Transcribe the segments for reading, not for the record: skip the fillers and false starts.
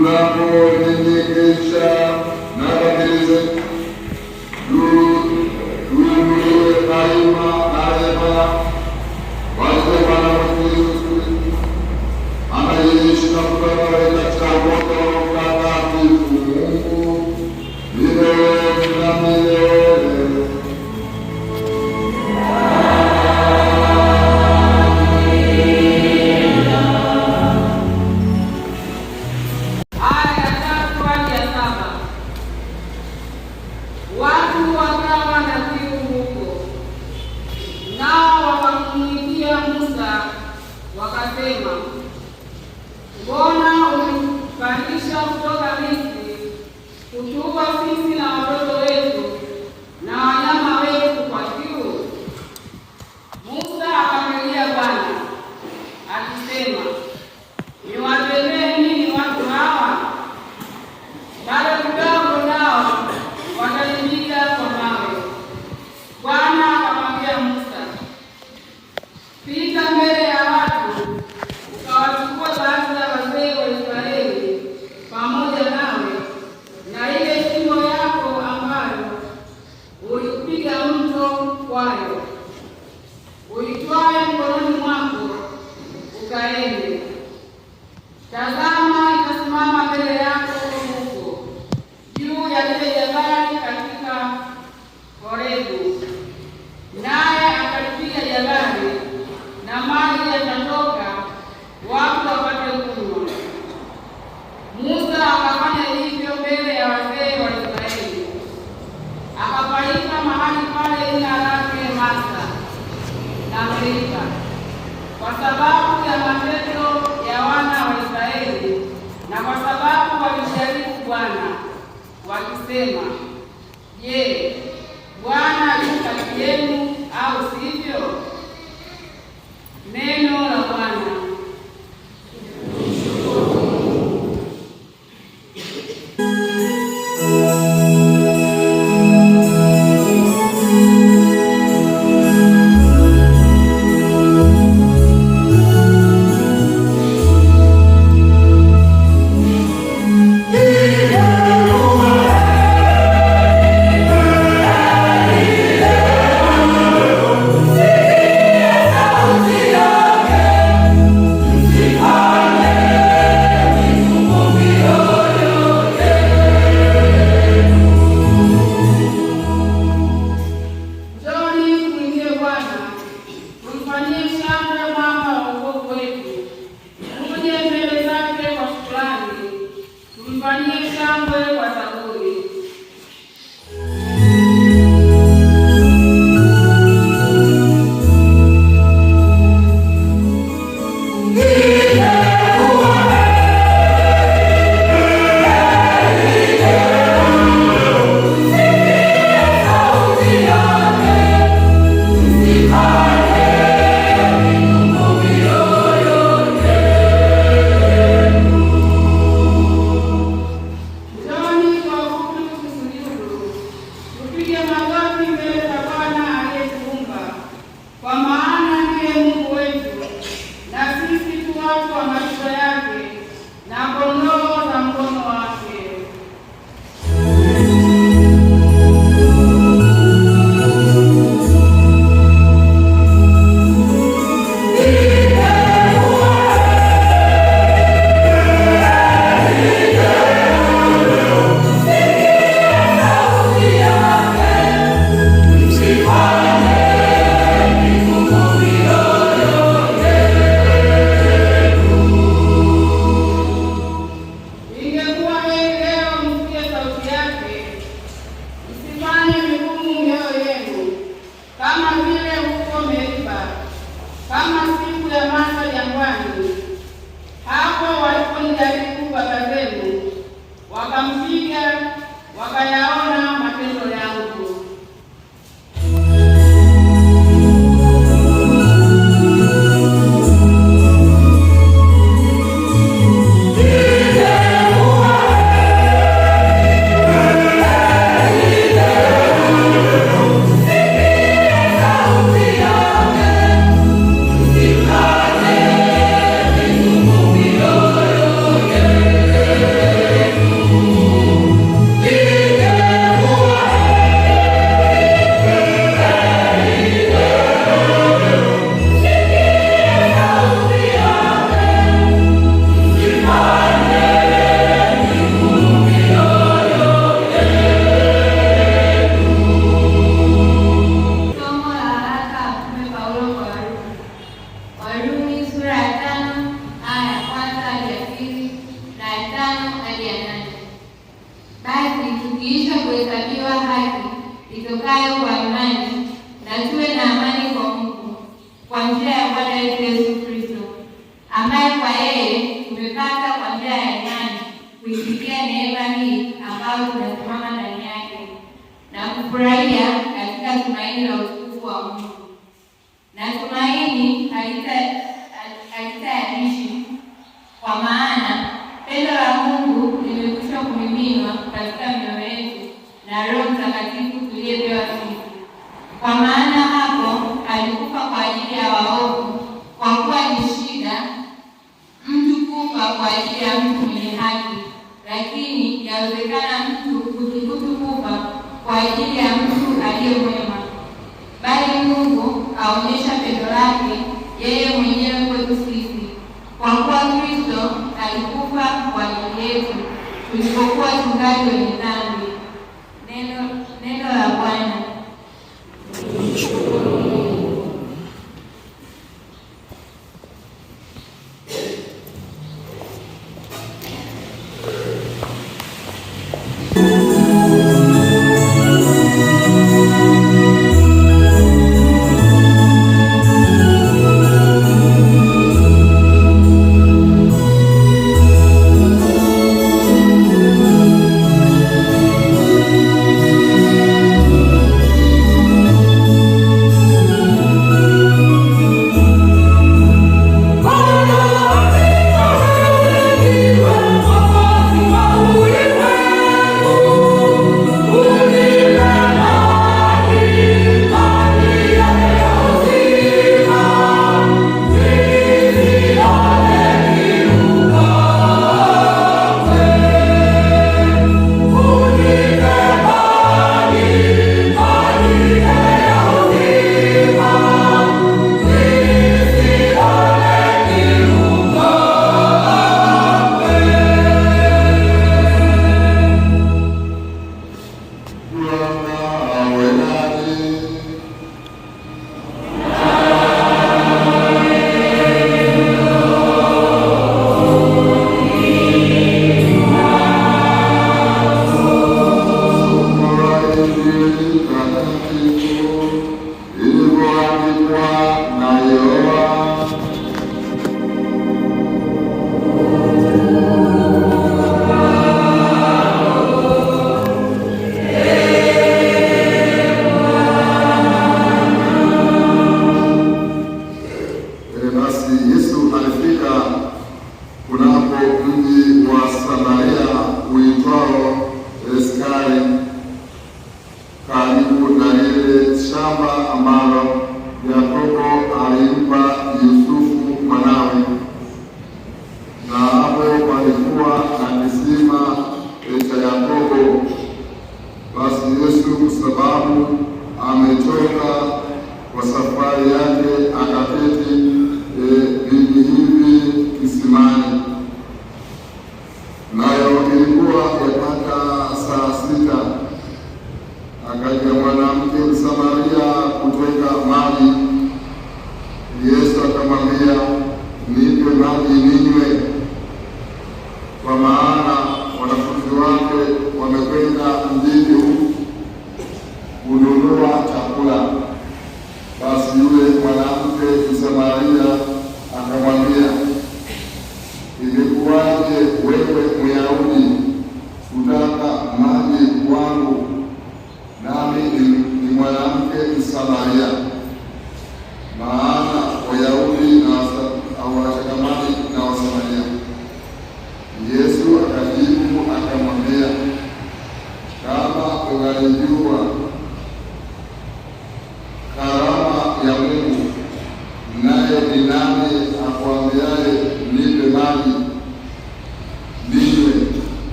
tunaponyenyekesha na dhamiri zetu, tuinuliwe daima na rehema wake Bwana wetu Yesu Kristo, anayeishi na kutawala katika umoja wa Mtakatifu Mungu milele na milele. Wakasema, mbona ulipandisha kutoka Misri kutuua sisi na watoto wetu na wanyama wetu kwa kiu? Musa akamlilia Bwana akisema, niwatendee nini watu hawa? Bado kidogo nao watanipiga kwa mawe. Bwana akamwambia Musa, pita mbele ya watu ukawachukua baadhi ya wazee wa Israeli pamoja nawe na ile fimbo yako ambayo ulipiga mto kwayo, uitwae mkononi mwako ukaende. Tazama, itasimama mbele yako huko juu ya lile jabali katika Horebu, naye akalipiga jabali na maji yatatoka, watu wapate kunywa. Musa akafanya hivyo mbele ya wazee wa Israeli, akapaita mahali pale jina lake Masa na Meriba, kwa sababu ya matendo ya wana wa Israeli na kwa sababu walimjaribu Bwana wakisema, je, Bwana yu kati yenu au sivyo? Neno la Bwana. itokayo kwa imani, na tuwe na amani kwa Mungu kwa njia ya Bwana wetu Yesu Kristo, ambaye kwa yeye tumepata kwa njia ya imani kuifikia neema hii ambayo tunasimama ndani yake na kufurahia katika tumaini la utukufu wa Mungu. Na tumaini halitayarishi, kwa maana pendo la Mungu limekwisha kumiminwa katika mioyo yetu na Roho Mtakatifu tuliyepewa sisi. Kwa maana hapo alikufa kwa ajili ya waovu, kwa kuwa ni shida mtu kufa kwa ajili ya mtu mwenye haki, lakini yawezekana mtu kuthubutu kufa kwa ajili ya mtu aliye mwema. Bali Mungu aonyesha pendo lake yeye mwenyewe kwetu sisi, kwa kuwa Kristo alikufa kwa ajili yetu tulipokuwa tungali wenye dhambi. Neno la Bwana. Yesu akajibu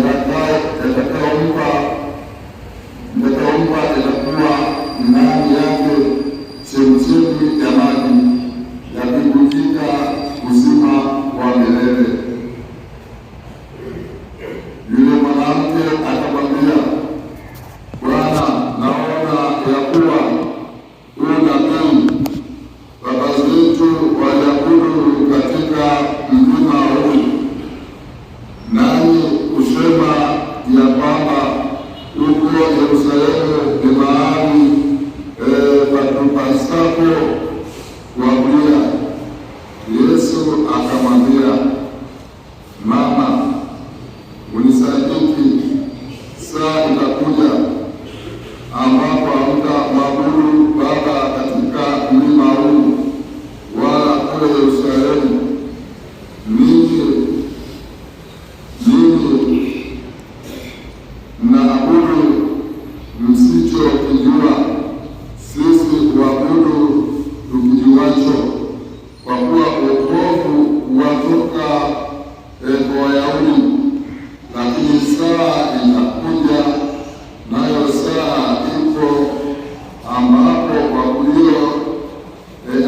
yatakaompa itakuwa ndani yake chemchemi ya maji yakibubujika uzima wa milele. Yule mwanamke akamwambia, Bwana, naona ya kuwa huu nabii baba zetu waliabudu katika mlima huu, nani kusema ya kwamba huko Yerusalemu ni mahali patupasapo kuabudia. Yesu akamwambia, Mama, unisadiki, saa itakuja ambapo hamtamwabudu Baba katika mlima huu wala kule Yerusalemu. Ninyi mnaabudu msichokijua, sisi huabudu tukijuacho, kwa kuwa wokovu watoka kwa Wayahudi. Lakini saa itakuja, nayo saa ipo, ambapo waabudio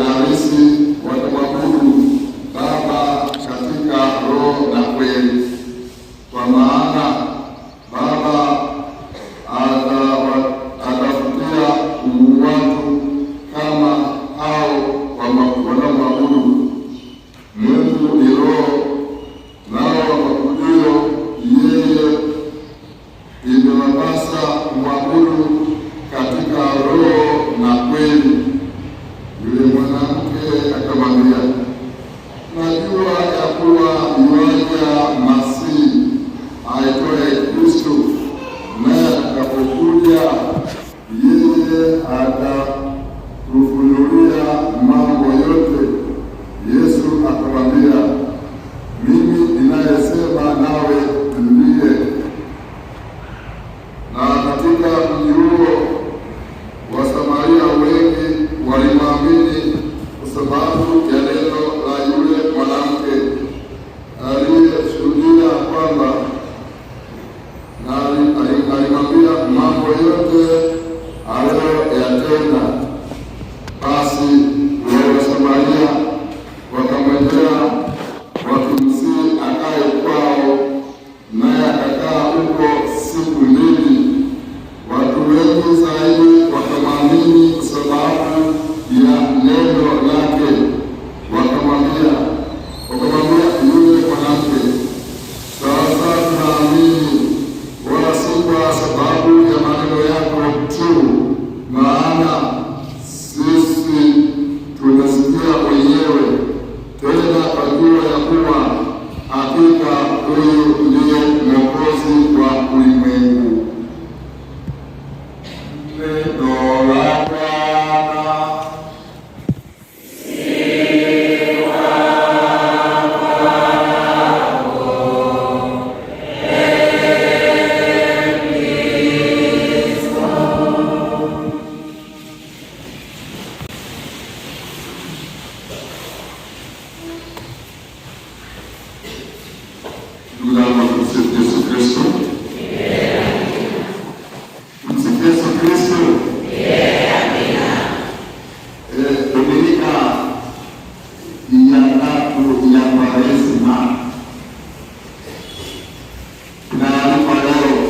halisi watamwabudu Baba katika roho na kweli, kwa maana Baba atafutia watu kama hao wanaomwabudu. Mungu ni roho, nao waabudio yeye imewapasa kumwabudu katika roho na kweli. Yule mwanamke akamwambia, najua ya kuwa yuaja Masihi aitwaye Kristo, naye atakapokuja yeye atatufunulia mambo yote. Yesu akamwambia, mimi ninayesema nawe ndiye. Na katika mji huo Wasamaria wengi walimwamini kwa sababu ya neno la yule mwanamke aliyeshuhudia kwamba alimwambia mambo yote aliyoyatenda. Basi wale Wasamaria wakamwendea wakimsihi akae kwao, naye akakaa huko siku mbili. Watu wengi zaidi wakamwamini kwa sababu ya neno lake. Wakamwambia yule mwanamke, sasa tunaamini, wala si kwa sababu ya maneno yako tu, maana sisi tunasikia wenyewe, tena twajua ya kuwa hakika huyu ndiye Mwokozi wa ulimwengu. Neno la Bwana. Ndugu zangu, tumsifu Yesu Kristo. Tumsifu Yesu Kristo. Dominika ya tatu ya Kwaresima tunaalikwa leo,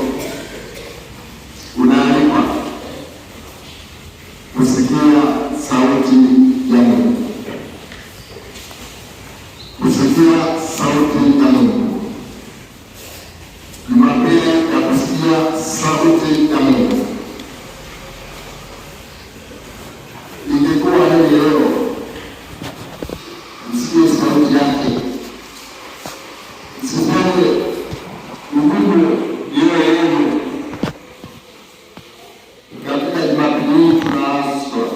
unaalikwa kusikia sauti ya Mungu, kusikia sauti ya Mungu. Jumapili ya kusikia sauti ya Mungu. Ingekuwa hivi leo, msikie sauti yake, msifanye ugumu hiyo yenu. Katika Jumapili hii tunaaswa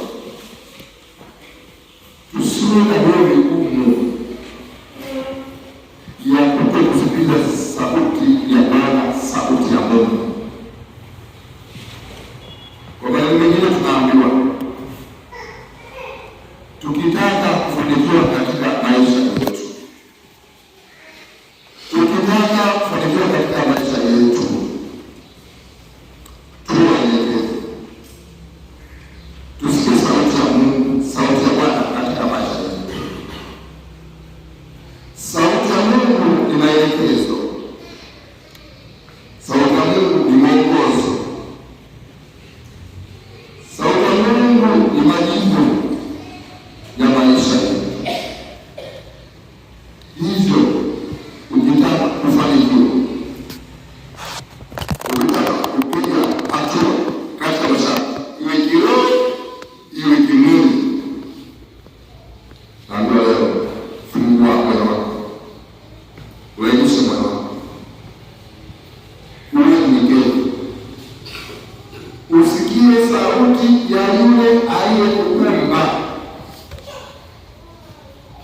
tusiwe na hiyo migumu ya kuto kusikiliza sauti ya Bwana, sauti ya Mungu. usikie sauti ya yule aliyekuumba,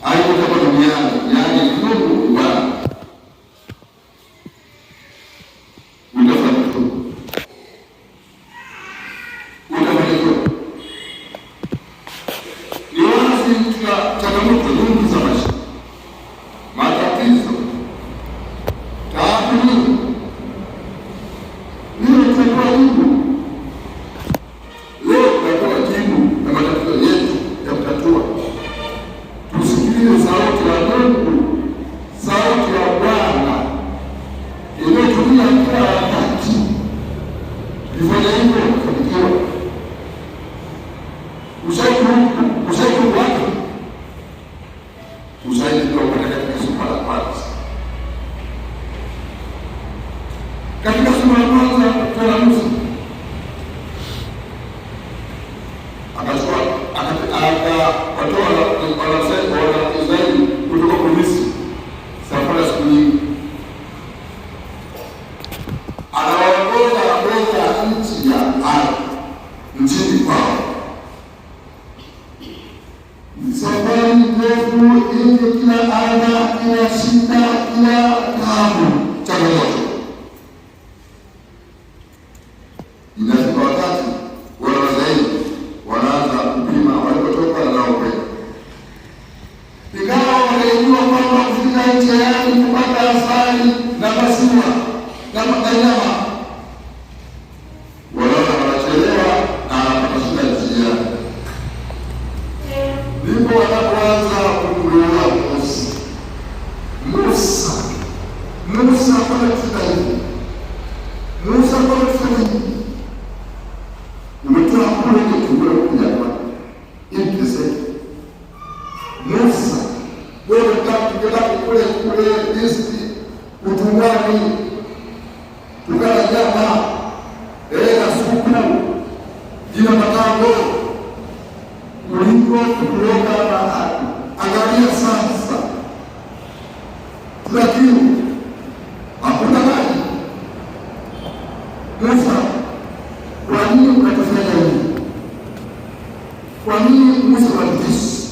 aliyekuumba duniani, yaani Mungu Bwana. Ni wazi tuna changamoto nyingi za maisha, matatizo, taabu nyingi. Leo tunatoa jibu, leo tunatoa jibu na matatizo yetu ya kutatua. Tusikilize sauti ya Mungu, sauti ya Bwana inayotumia kila wakati. Ifanye hivyo kufanikiwa. Ushahidi wake ushahidi ndio katika somo la kwanza. Katika somo la kwanza kwa Musa akawatoa Israeli kutoka kwa Misri, safari ya siku nyingi. Anawaongoza nchi ya Ai, nchini kwao. Safari ndefu yenye kila aina, kila shida, kila taabu, changamoto. Inafika wakati Waisraeli wanaanza kupima walipotoka na kwenda. Ingawa wanaijua kwamba kufika nchi yake kupata asali na maziwa na nyama, wanaona wanachelewa na wanapata shida njiani. Ndipo wanapoanza kumwona Musa afanye kitu hivi. Musa afanye kitu hivi. Umetoa kule kitunguu kuja kwa impesa. Musa, wewe unataka kule Misri utungani. Tukala nyama, na supu, ina matango. Kuliko kuoga bahari. Angalia sasa, lakini hakuna maji. Musa, kwa nini unatufanya hivi? Kwa nini Musa unatutesa?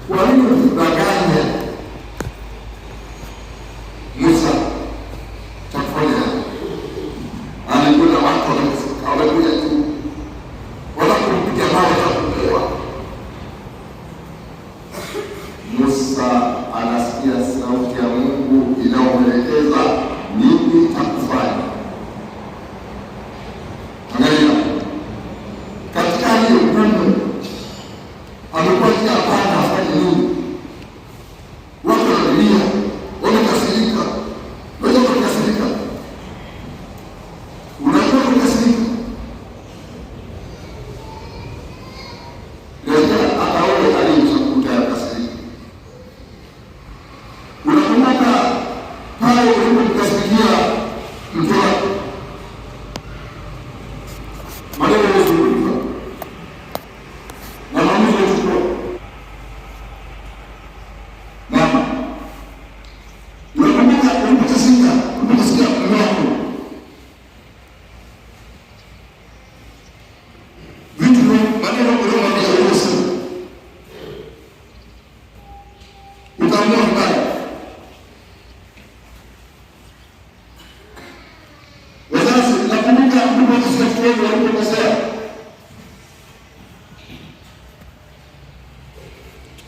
Kwa nini unatudanganya? Musa, chakufanya alikuwa watu wamekuja tu wanakumpiga mawe na kupewa. Musa anasikia sauti ya Mungu inayomwelekeza nini cha kufanya. Angalia, katika hiyo ngumu amekuwa njia hapana afanye nini. Watu wanalia, wamekasirika. Unajua kukasirika? Unajua kukasirika?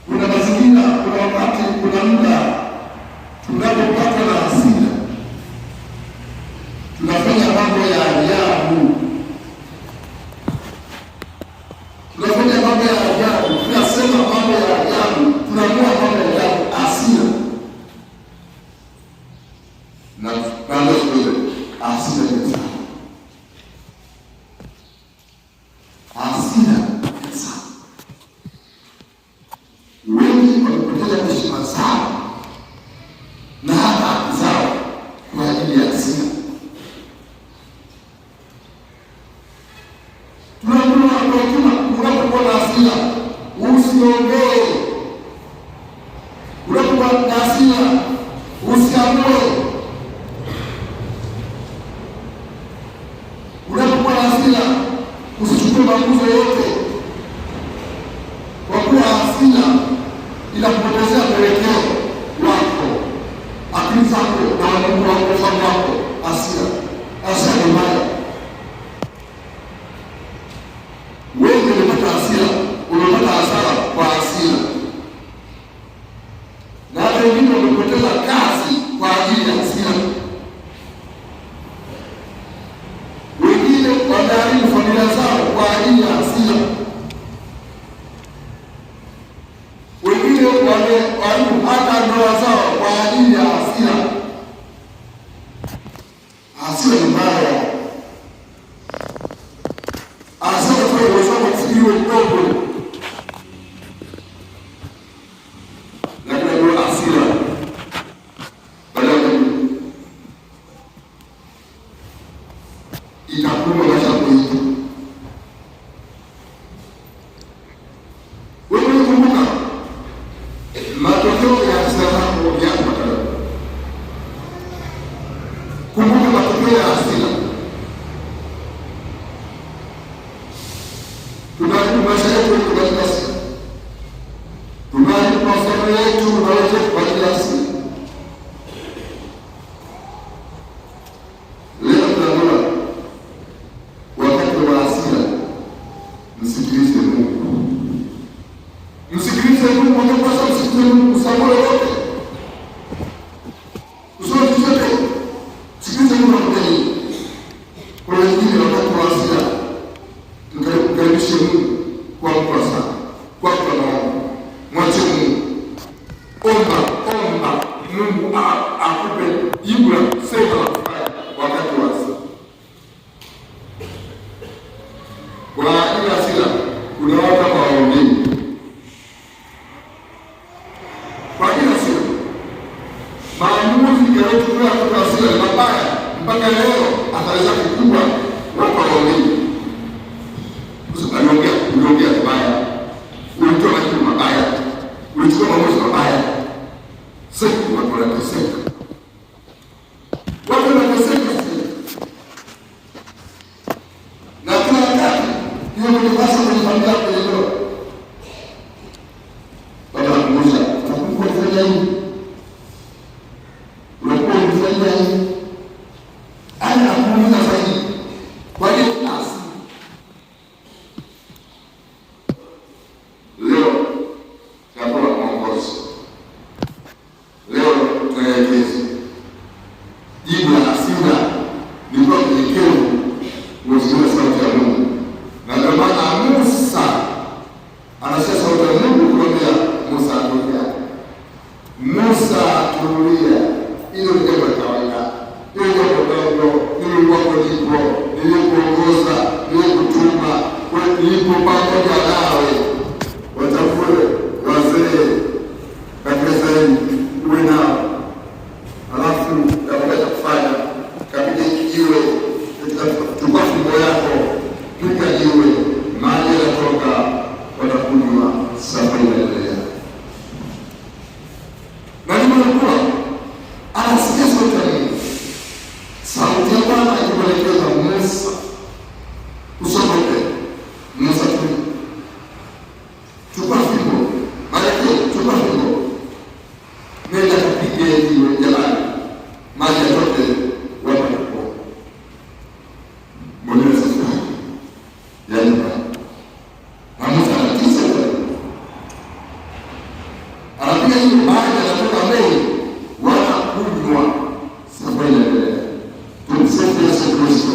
Kuna mazingira, kuna wakati, kuna muda tunapopatwa na hasira tunafanya mambo ya ajabu, tunasema mambo ya ajabu, tunaamua mambo ya ajabu, hasira na hasira ni sana. Wengi wamepoteza heshima zao na hata haki zao kwa ajili ya hasira. Unapokuwa na hasira usiongee. Unapokuwa na hasira usiamue. Unapokuwa na hasira usichukue maamuzi yoyote, kwa kuwa hasira inakupotezea mwelekeo wako, akili zako na Mungu wako, ufahamu wako. Hasira ni mbaya. Wewe umepata hasira, umepata hasara kwa hasira, na hata wengine wamepoteza kazi kwa ajili ya hasira. Wengine wameharibu familia zao kwa ajili ya hasira. Wengine wameharibu hata ndoa zao kwa ajili ya hasira. Hasira ni mbaya. Hasira kwa uwezo wa kufikiri kidogo, lakini ndio hasira baadaye itakuwa maisha yetu. Wewe kumbuka matokeo ya hasira yako yako. Kumbuka matokeo ya hasira. Tunaharibu maisha yetu kwa ajili ya hasira. Tunaharibu mahusiano yetu na watu kwa ajili ya hasira. Leo tunaona wakati wa hasira, msikilize Mungu. Msikilize Mungu, unapaswa msikilize Mungu sababu yote. Usiwe chochote. Sikilize Mungu anataka. Kwa wengine wakati wa hasira, tukaribishe Mungu kwa kuasa, kwa Mungu. Mwache Mungu. Omba Mungu akupe jibu la kusema wakati wa hasira. Kwa ajili ya hasira, kuna watu ambao hawaongei. Kwa ajili ya hasira, maamuzi yanayochukua kwa hasira ni mabaya. Mpaka leo athari zake kubwa, watu hawaongei. Uliongea vibaya, ulitoa majibu mabaya, ulichukua maamuzi mabaya. Sasa watu wanateseka. Na kila wakati hiyo mlipasa kujifanyia kwenye ndoa. Baba anakumbusha, unakumbuka kufanya hivi. Unakuwa unafanya hivi. Anakuuliza zaidi. Kwa nini asi? Leo chakula mwongozi. Leo tunaelekeza. Jibu la hasira ni kwa unyenyekevu, kusikia sauti ya Mungu. Na ndio maana Musa anasikia sauti ya Mungu kumwambia Musa atulia. Musa tulia. Hilo ni jambo la kawaida. Hilo ni jambo dogo. Hilo wako lipo. Nilikuongoza, nilikutuma, nilipo pamoja nawe. Watafute wazee katika sehemu uwe nao. Alafu utaweza kufanya kabisa jiwe, chukua fimbo yako, piga jiwe, maji yanatoka, watakunywa, safari inaendelea. Na nimekuwa anasikia sauti ya Mungu. Sauti ya Bwana ikimwelekeza Musa, usogope, Musa tulia. Chukua fimbo, chukua fimbo. Nenda kapige jiwe jamani. Maji yatoke, watu watakuwa. Mwenyezi Mungu. Yaani na Musa anatisa wewe. Anapiga hiyo maji yanatoka mbele, wanakunywa. Safari inaendelea. Tumsifu Yesu Kristo.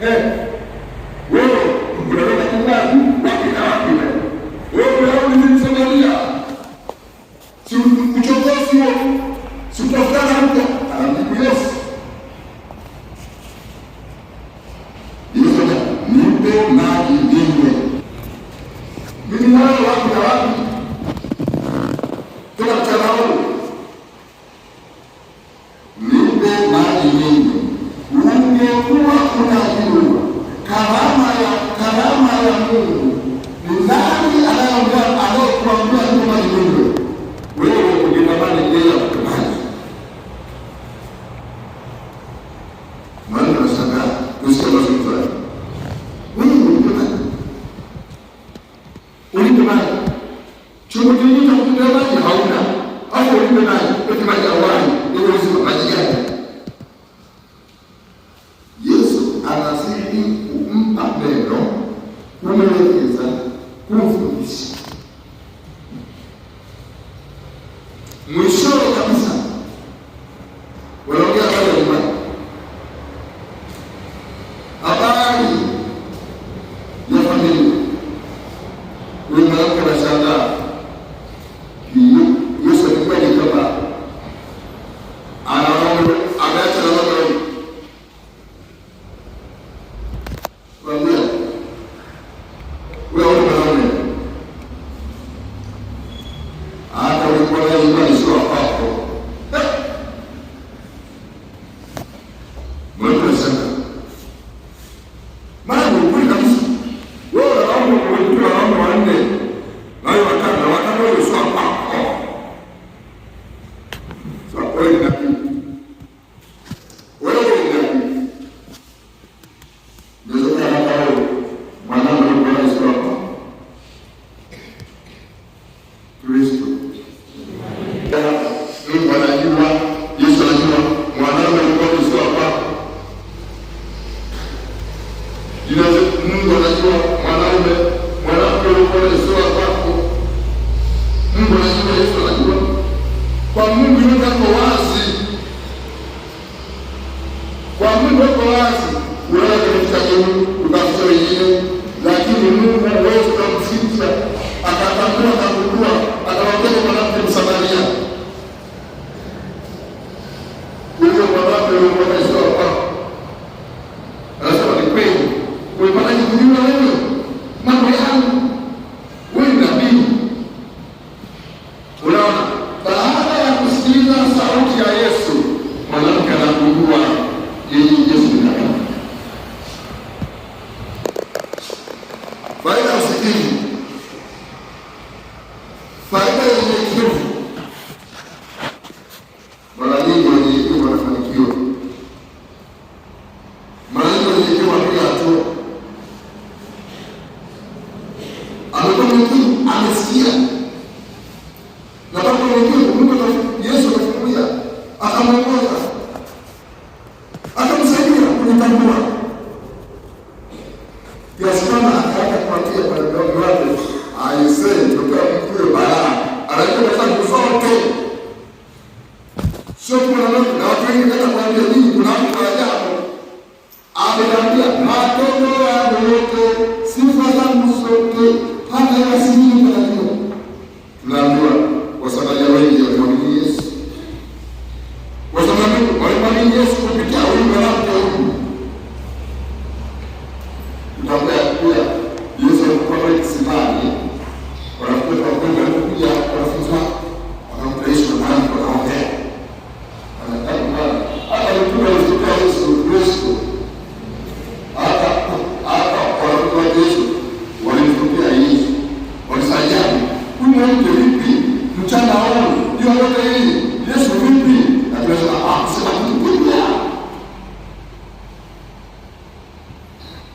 wewe unataka nyumbani wapi na wapi wewe unarudi ni Samaria, si uchokozi huo, si utafutana huko. Anajibu Yesu, nipe maji ninywe. Mimi nawe wapi na wapi? Tuna mchana huu, nipe maji ninywe. Ungekuwa unajua karama ya Mungu ni nani anayekuambia nipe maji ninywe? Wewe ungetamani yeye akupe maji. Maana tunashangaa tusikie ulipe maji. Chombo kingine cha kutumia maji hauna. Hapo ulipe maji, ulipe maji awali, ndio uzima maji gani? Yesu anazidi kumpa neno, kumwelekeza, kumfundisha. Mwisho kabisa wanaongea habari ya imani. Habari ya familia. Huyu mwanamke anashangaa. Yesu alikuwa ni kama anaona ameacha na watu wengi. Mwambie wewe mwanaume, hata ulikuwa na imani sio hapo. Mungu anasema maana ukweli kabisa. Wewe unaona wanne nayo watano wewe sio hapo. Sasa wewe ni nabii. Wewe ni nabii. Ndio hata wewe mwanadamu alikuwa sio hapo. Kristo. Mungu anajua, Yesu anajua mwanadamu alikuwa sio hapo. Mungu anajua mwanaume, mwanamke alikuwa sio hapo. Mungu anajua, Yesu anajua. Kwa Mungu yote yako wazi. Kwa Mungu yako wazi. Unaweza kumtakia utafuta wengine, lakini Mungu hawezi kumficha. Akatambua na kujua, atawaambia mwanamke Msamaria. Huyo mwanamke alikuwa sio hapo. Anasema ni kweli. Umepata kujua wewe mambo yangu. Wewe ni nabii. Unaona, baada ya kusikiliza sauti ya Yesu, mwanamke anagundua yeye Yesu ni nabii. Faida ya usikivu, faida ya unyenyekevu. Mara nyingi wanyenyekevu wanafanikiwa. Mara nyingi wanyenyekevu wanapiga hatua. Amekuwa mwenyekevu, amesikia. Na kwa mwenyekevu, Mungu Yesu anafunulia, akamwongoza, akamsaidia kujitambua. Kiasi kwamba akaanza kupatia kwa ndugu wake, aisee, tokea mkue balaa. Anajua zangu zote. Sio kuna na watu wengine hata kuambia nini, kuna mtu wa ajabu. Ameambia matendo yangu yote, sifa zangu zote, hata yasimini kwa ndio. Tunaambiwa Wasamaria wengi walimwamini Yesu. Wasamaria walimwamini Yesu kupitia huyu mwanamke huyu. Utaambia pia Yesu alikuwa kisimani. Wanakuja kwa Mungu alikuja wanafunzi wake. Wanampraise Mungu wanaongea. Anataka hata mtume alikuwa Yesu Kristo. Hata kwa Yesu walimtupia Yesu. Walisaidiana. Huyu mtu vipi? Mchana huu ndio yote hii. Yesu vipi? Akasema sema kutukulia.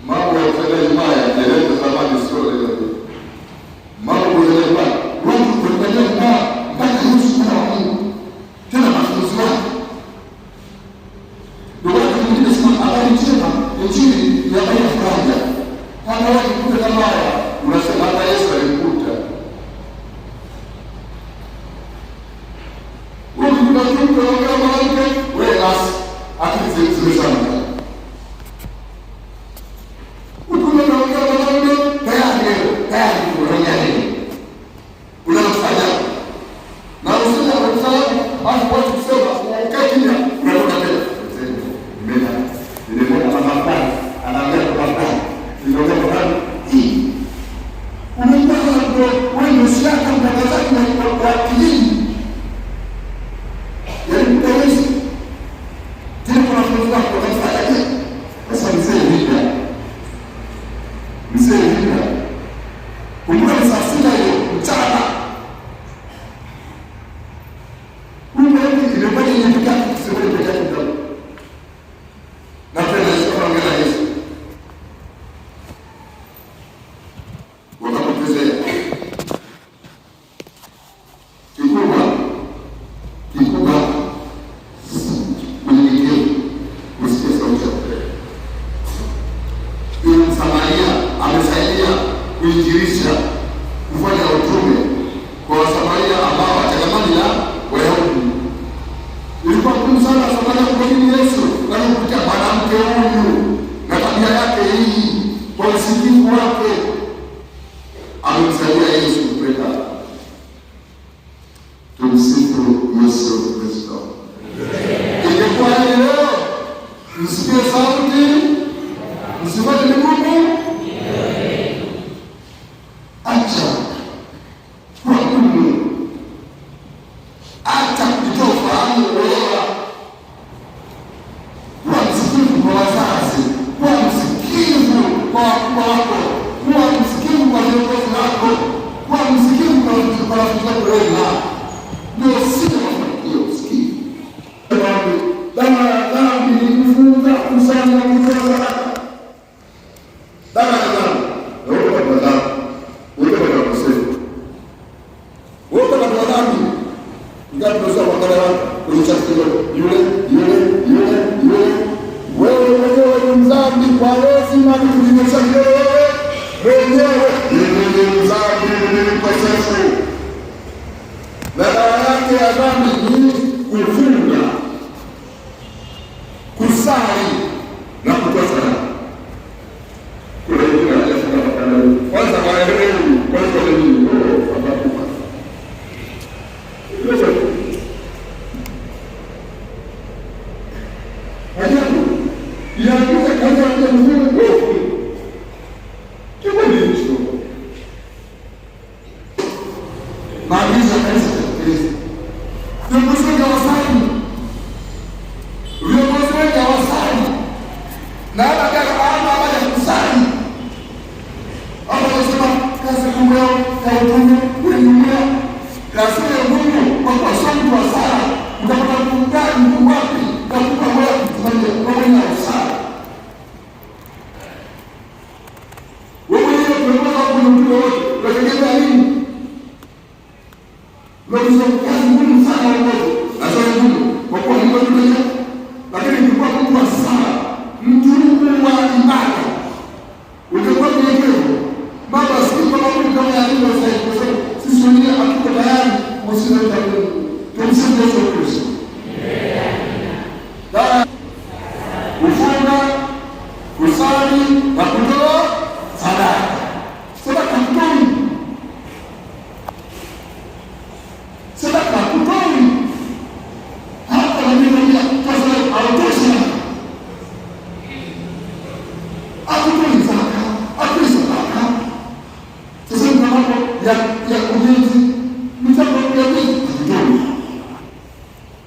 Mambo ya kufanya imani yanaeleza zamani sio leo. Mambo ya imani watu kufanya imani mpaka Yesu kwa Mungu. Tena mafunzo yake. Ndio watu wengine sema habari njema injili ya Bwana faraja. Hata watu kuta kama hawa unasema hata Yesu alikuta. Wewe basi akili zimezama. kuinjilisha, kufanya utume kwa Wasamaria ambao watangamani na Wayahudi. Ilikuwa ngumu sana Wasamaria kumwamini Yesu na kupitia mwanamke huyu na tabia yake hii, kwa usikivu wake amemsaidia Yesu kupenda. Tumsifu Yesu Kristo. Ingekuwa hili leo, msikie sauti, msifanye migumu. Acha kuwa gumu, acha kujitoa ufahamu uelewa. Kuwa msikivu kwa wazazi, kuwa msikivu kwa wakubwa wako, kuwa msikivu kwa viongozi wako, kuwa msikivu kwa rafiki wako wema. Ndio sisi mafanikio, msikivu. Dhambi ni kufunga, kusanya na kutoa sadaka. Dhambi wewe mwenyewe ni mdhambi, kwa lazima kujinyosha wewe mwenyewe ni mdhambi, ni mkosefu. Na dawa yake ya dhambi ni kufunga, kusali na kutoa sadaka. Kuna wengine wanafunga kwanza waelewi kwanza nini kufunga, kusali na kutoa sadaka. Sadaka kutoi, sadaka kutoi. Hata wengine kasa hautoshi, hakutoi sadaka, hakutoi sadaka. Sasa kuna mambo ya ujenzi, mitambo ya ujenzi kutoi.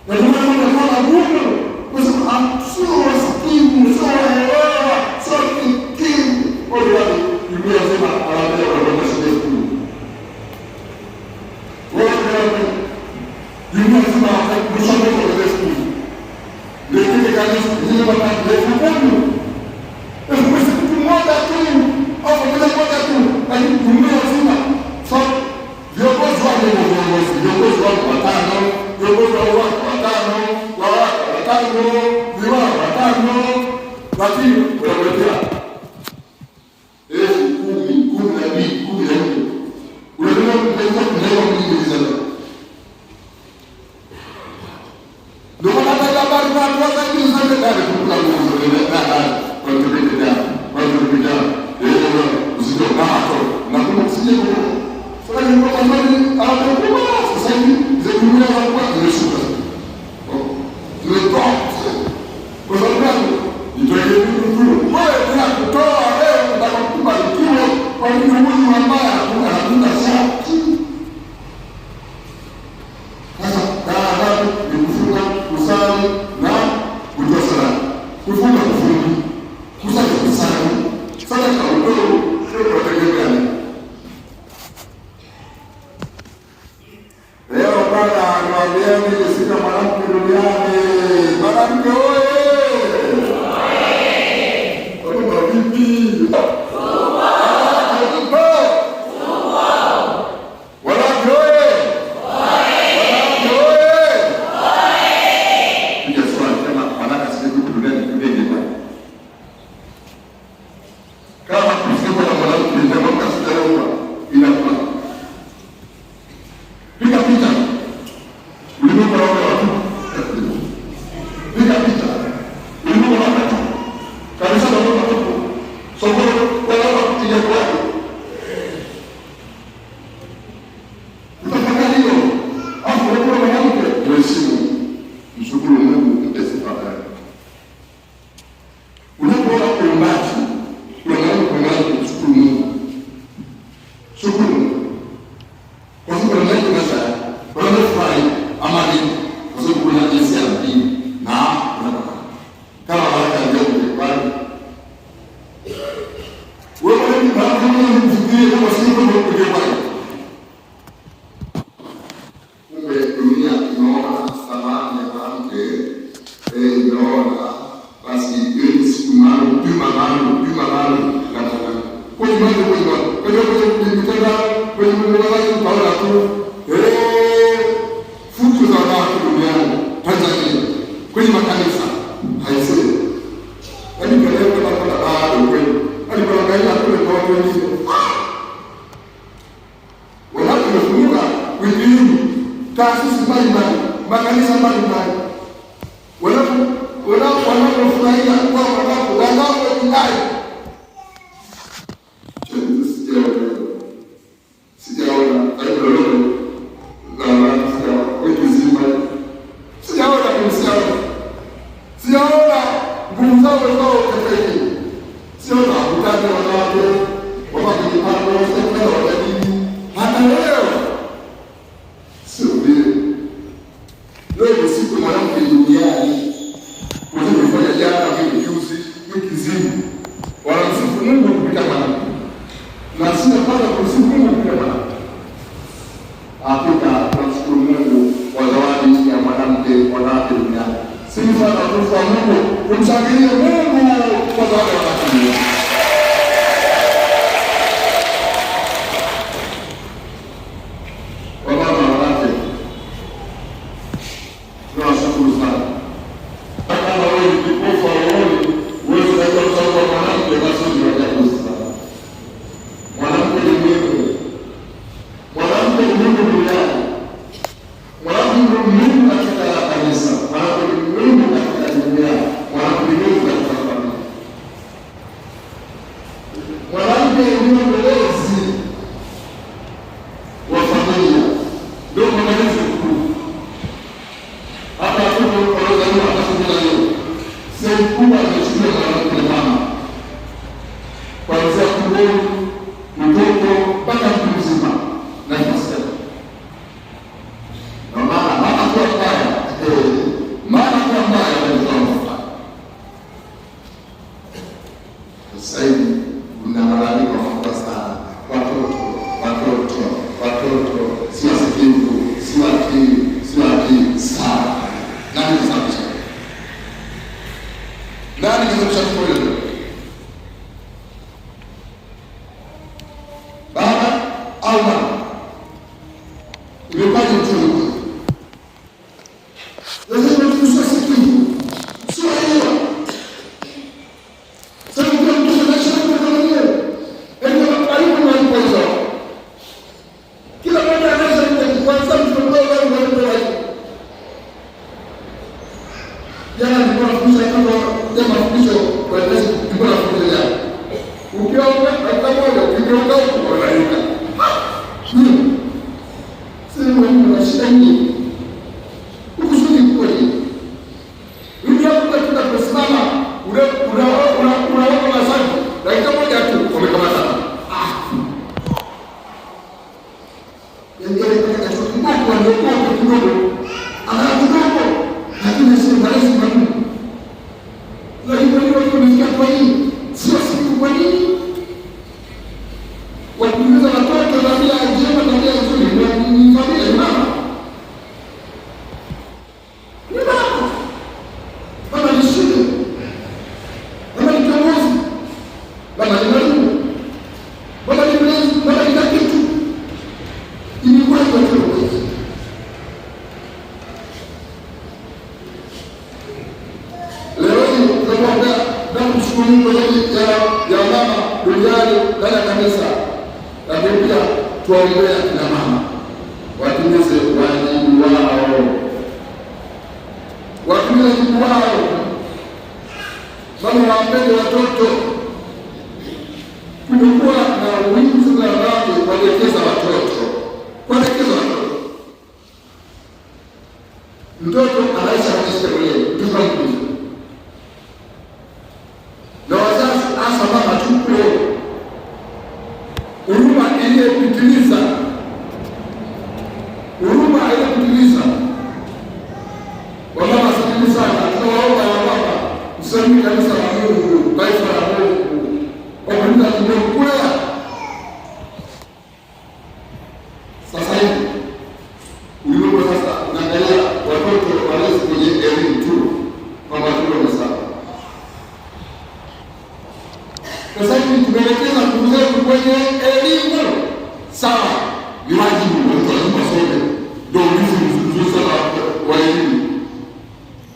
Na kuna mambo ya kama Mungu sio wasikivu, sio waelewa, sio kikivu. Wale Biblia inasema anataka kuongoza kuu. Wale Biblia inasema kusoma kwa kuu. Ndio kanisa hili baba ndio mungu. Kwa siku moja tu au kwa moja tu, lakini dunia nzima sio viongozi wao watano, viongozi wao watano, lakini unawekea 10, 12, 14. Unajua kunaweza kuingiza. Ndio maana habari za watu wengi sana ndani kuna nguvu na kwa kupitia usije hapo na kuna usije kwa sasa ni kwa sababu anapokuwa sasa hivi zikunia kwa zimeshuka. Kwa sababu nitoe mtu wewe bila kutoa leo utakubarikiwa kwa mtu ambaye hakuna shaki. Sasa dawa ni kufunga, kusali na kama mfikirie kama sisi ndio kwa dunia inaona thamani ya mwanamke, inaona basi ile siku maalum, juma maalum na mwanamke. Kwa hiyo kwenye mwanamke tunaona tu futu za wanawake duniani Tanzania kwenye makanisa haisemi. Yaani kelele kama bado kweli. Hadi kwa angalia kule kwa watu wengine. Wanapofunga wiki hii taasisi mbalimbali, makanisa mbalimbali, wanapofurahia kwa wanapodai. Sijaona nguvu zao katika hili. Siona utani wanawake wapakijipando sekta wajadili hata leo. Sio vile. Leo ni siku mwanamke duniani. Kufanya jana hivi juzi wiki nzima. Wanamsifu Mungu kupita mwanamke. Na sina pala kumsifu Mungu kupita mwanamke. Hakika tunashukuru Mungu kwa zawadi ya mwanamke duniani. Sifa na kufa Mungu, tumshangilie Mungu kwa zawadi ya mwanamke. Wamama wanawake, tunawashukuru sana. Kama wewe ni kipofu au wewe unaweza kusaidia mwanamke, basi ni ajabu sana. Mwanamke ni muhimu. Mwanamke ni muhimu duniani. Mwanamke ni muhimu katika kanisa. Mwanamke ni muhimu katika dunia. Mwanamke ni muhimu katika familia. Mwanamke ni mlezi wa familia. Ndio mwanamke mkuu. Hapa tuko tunazungumza hapa leo. Sehemu kubwa inachukua mwanamke na mama. Kuanzia tumboni, mtoto mpaka mtu mzima. Na kusema sasa hivi kuna malalamiko makubwa sana. Watoto si wasikivu, si akili sana. Nani kisababisha? Baba au mama? Imepata mtu lazima tusiwe sikivu, sio hiyo. Jana nilikuwa nafunza kama mafundisho kwa Yesu, nilikuwa nafunza jana. Ukiomba hata moja ukiomba huko unainuka. Sasa mwalimu ana shida nyingi. Ukusudi kweli. Ndio hapo tunaposimama unaona masaki. Dakika moja tu umekamata. Ndio ile kitu kidogo ndio kidogo. Anakudogo. Lakini sio malezi magumu. Lakini kwa nini kwa nini? Sio siku kwa nini? Wakiuliza watoto tabia njema, tabia nzuri, ni familia ni mama. Ni mama. Mama ni shule. Mama ni kiongozi. Mama ni mwalimu. Mama ni mlezi, mama ni kila kitu. Ilikuwa kwa kiongozi. Mungu ya mama duniani ndani ya kanisa. Lakini pia tuwaombea kina mama watimize wajibu wao. Watimize wajibu wao. Mama wapende watoto. Kumekuwa na wingi wa wanawake kuelekeza watoto. Mtoto anaisha katika mwenyewe. Mtoto mkubwa. Na wazazi hasa mama tupo huruma iliyopitiliza, wamama sikili sana. Tunawaomba wamama msemi kanisa la Mungu, taifa la Mungu, wakuliza kidogo kulea sasa hivi tumeelekeza nguvu zetu kwenye elimu. Sawa, ni wajibu mtu lazima asome, ndio ulizi mzuri sana wa elimu.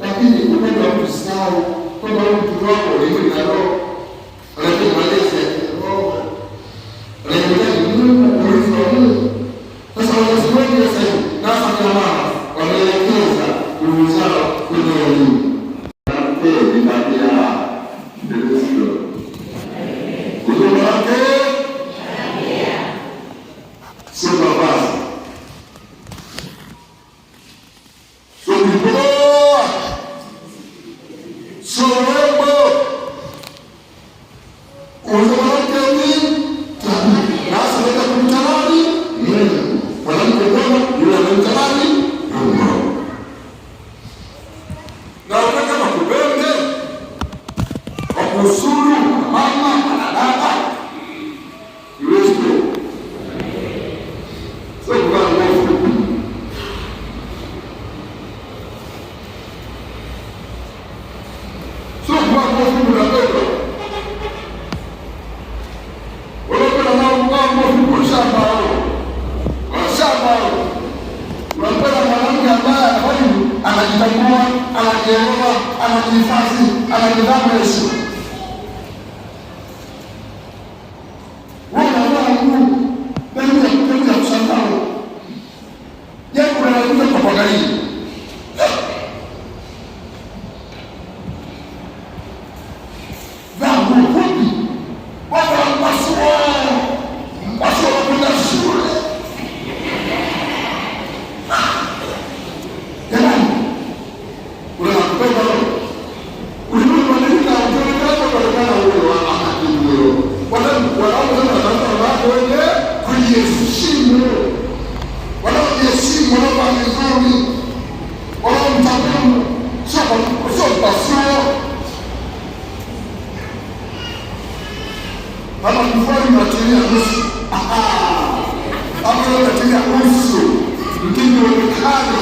Lakini upendo wa mtu sawa, kwamba mtoto wako elimu na roho, anataka malezi ya roho, anahitaji Mungu, ulizi wa Mungu. Sasa wazazi wengi sasa hivi na hasa kina mama wameelekeza nguvu zao kwenye elimu. Anajitambua, anajielewa, anajihifadhi, anajidhamu Yesu. Wewe unaona Mungu, ndio ya kushangaa. Jambo linalokuja kwa kuangalia. Dhambi hupi. Baba mpasua. Mpasua kwenda shule. Kama kufanya matilia nusu. Hapo matilia nusu. Mtindo wa kale.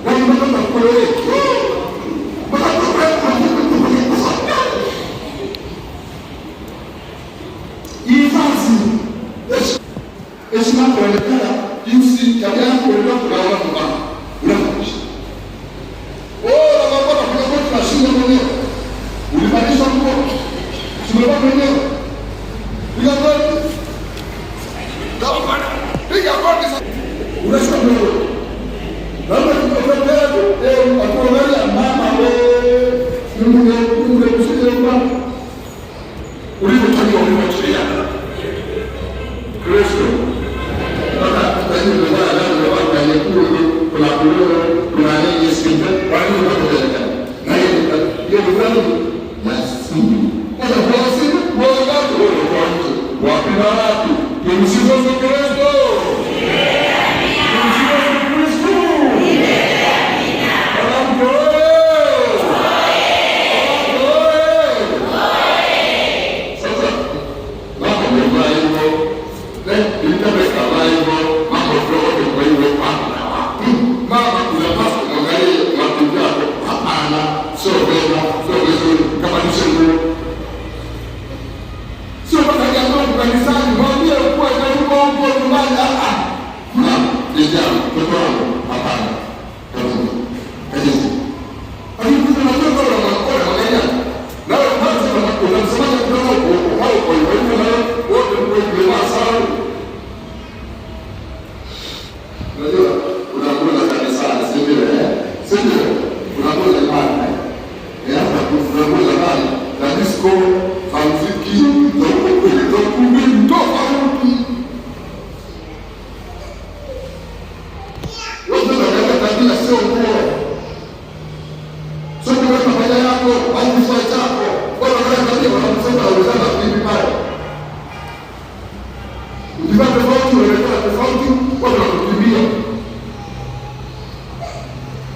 Ndio ndio kule. Heshima kuonekana jinsi tabia yako ndio kunaona mbaya. Unafundisha. Ulibadilisha nguo. Tumevaa mwenyewe. Piga goli. Ndio bwana. Piga goli sasa. Unasema wewe. Naomba tukutane akuangalia mama wewe. Mungu kusaidia kwa. Ulipotania ulimwachia. Kristo. Baba, ndio bwana ndio watu wanayekula kuna kulala kuna nini sisi kwa nini tunataka. Na hiyo ndio wapenda watu tumsifu Yesu Kristo.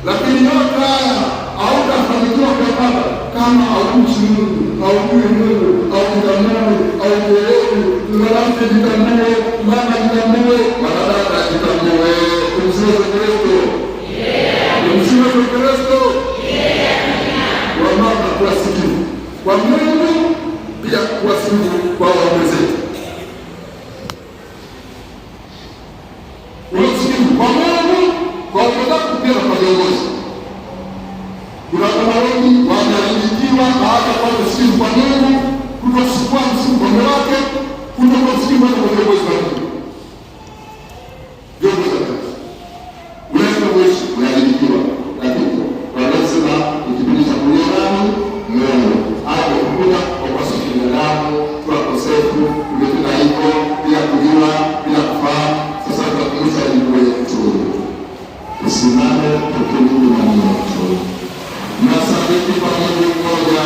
Lakini yote haya hautafanikiwa kupata kama haumchi Mungu, haujui Mungu, haujitambui, haujielewi. Mwanamke jitambue, mama jitambue, mwanadada jitambue. Tumsifu Kristo. Tumsifu Kristo. kuwa sikivu kwa Mungu, pia kuwa sikivu kwa waume zetu. Unasikivu kwa Mungu, kwa watu pia na kwa viongozi. Kuna wengi wanaharibikiwa baada ya kuwa sikivu kwa Mungu, kutokuwa msikivu kwa mume wake, kutokuwa msikivu kwa viongozi wa Mungu. Viongozi wa Mungu. Unaweza kuishi unaharibikiwa, lakini wanasema ikibidi cha kuliani Mungu. Hapo kukuta kwa kosa binadamu, kwa kosefu, tumetenda hivyo bila kujua, bila kufahamu. Sasa tunakumbusha jibu letu. Usimame tukimwomba Mungu wetu. Nasabiki kwa Mungu mmoja.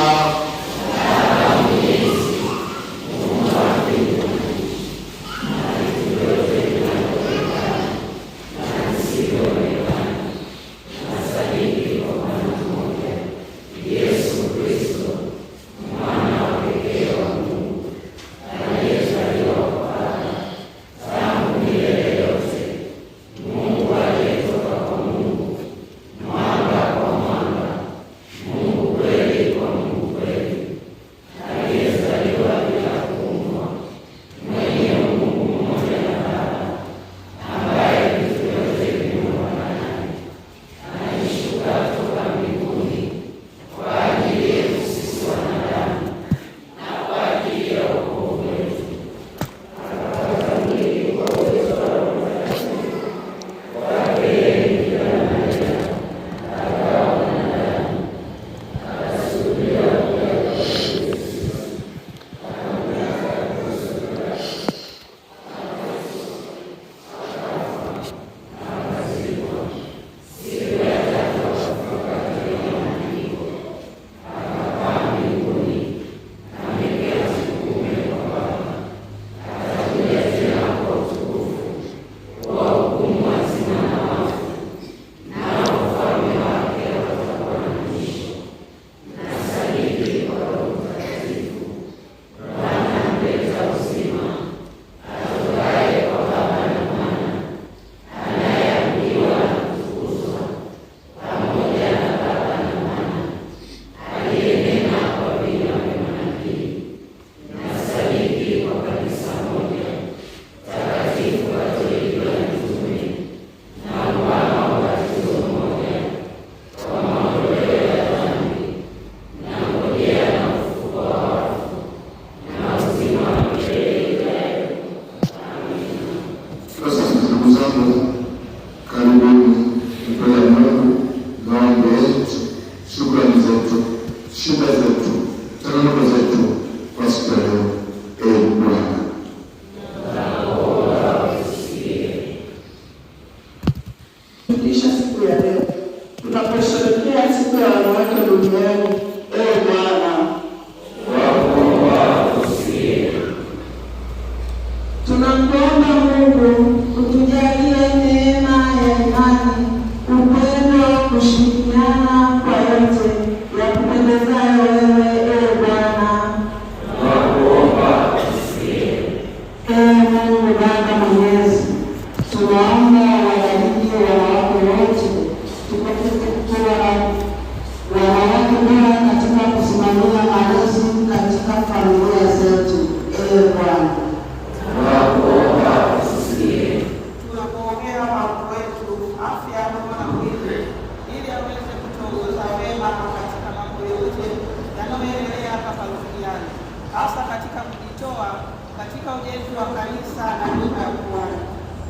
hasa katika kujitoa katika ujenzi wa kanisa na nyumba ya Bwana.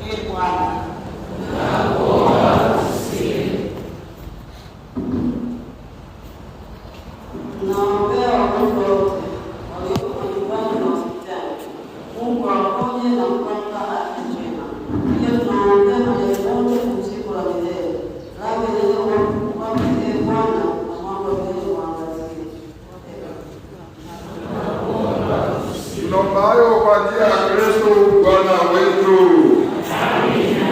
Ee Bwana, naombea wagonjwa wote walioko majumbani na hospitali. Mungu awaponye na kuwapa afya njema. Pia tunaombea majeruhi wote pumziko la milele. Lawe lenye wape Ee Bwana na mwanga milele waangazie. Tunaomba hayo kwa njia ya Kristo Bwana wetu. Amina.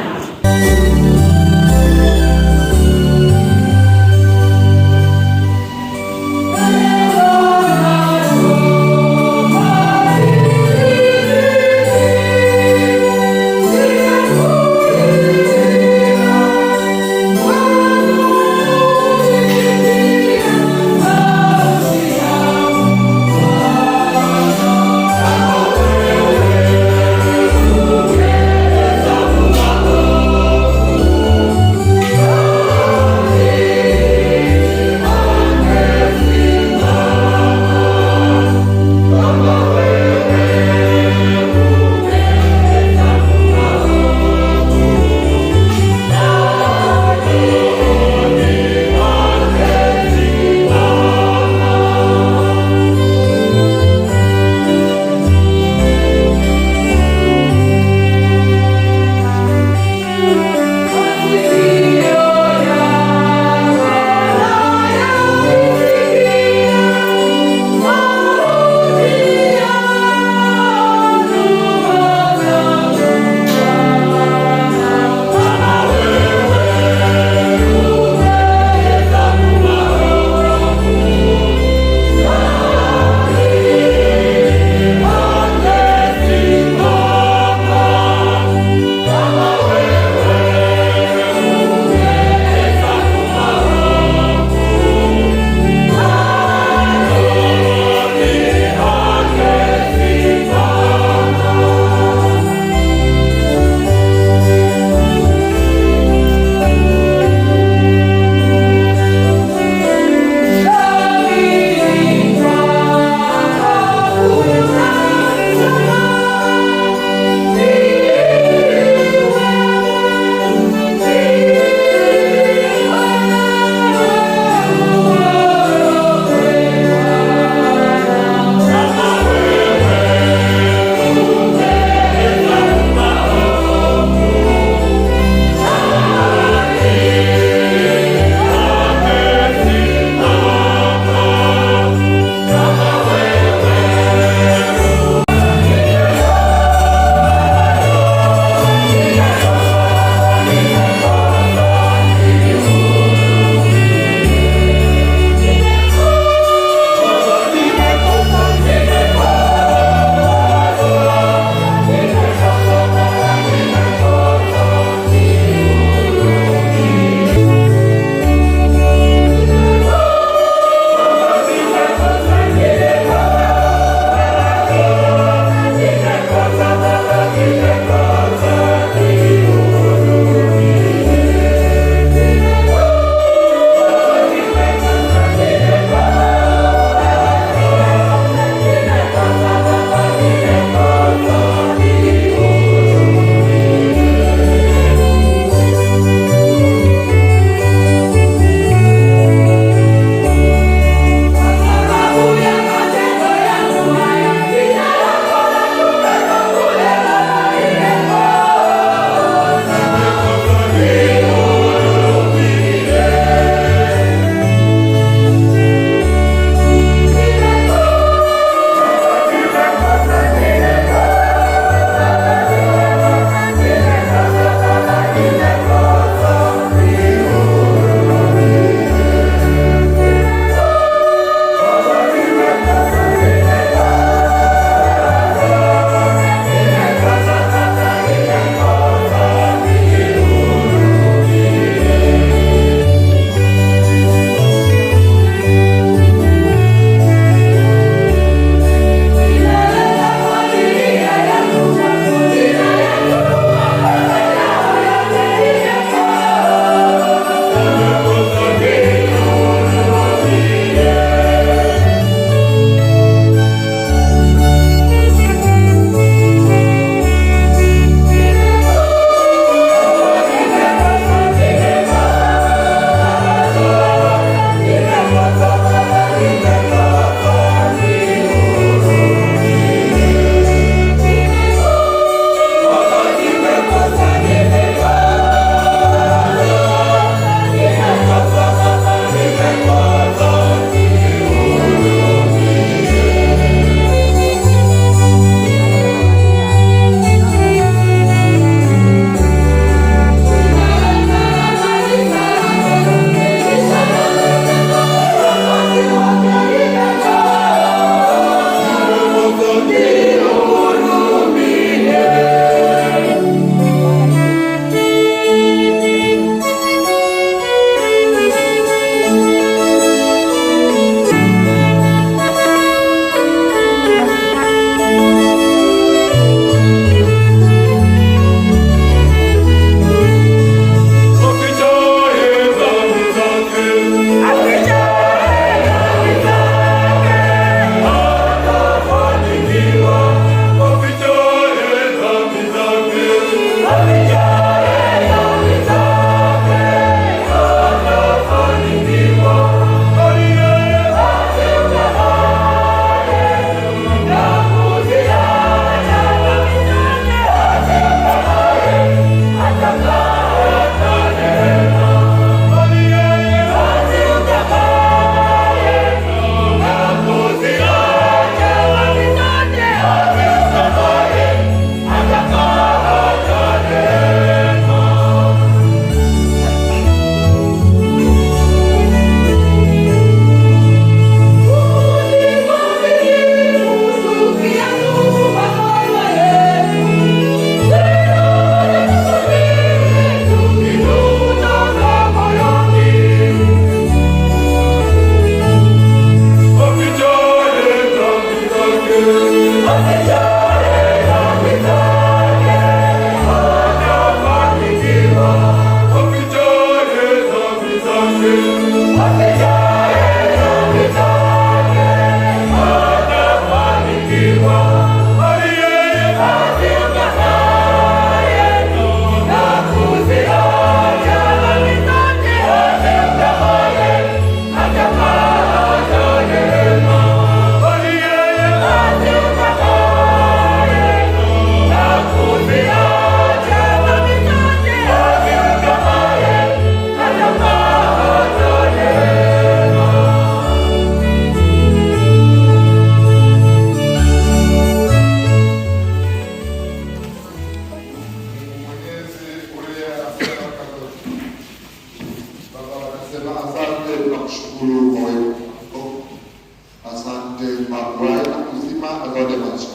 makuai na uzima na zawadi ya maisha.